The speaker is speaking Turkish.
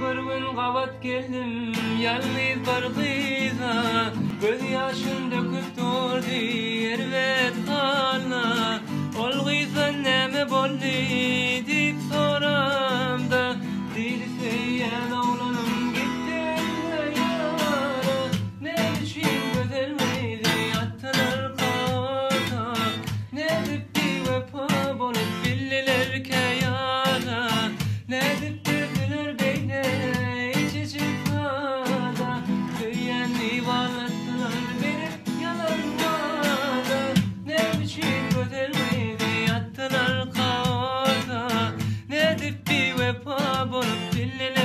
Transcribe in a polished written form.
bir gün kavat geldim yalnız bir kıza, göz yaşın döküp durdu ervet halna. Ol kıza neme boldu deyip soram da, dedi seyyen oğlanım gittin yara. Ne biçim güzel miydi yattılar kata, ne dipti vefa bolup billiler yara. Ne diptiler beyne iç ifada, söyleyen yuvarlattılar beni yalanmada. Ne biçim güzel miydi yattılar kata, ne dipti vefa bolup billiler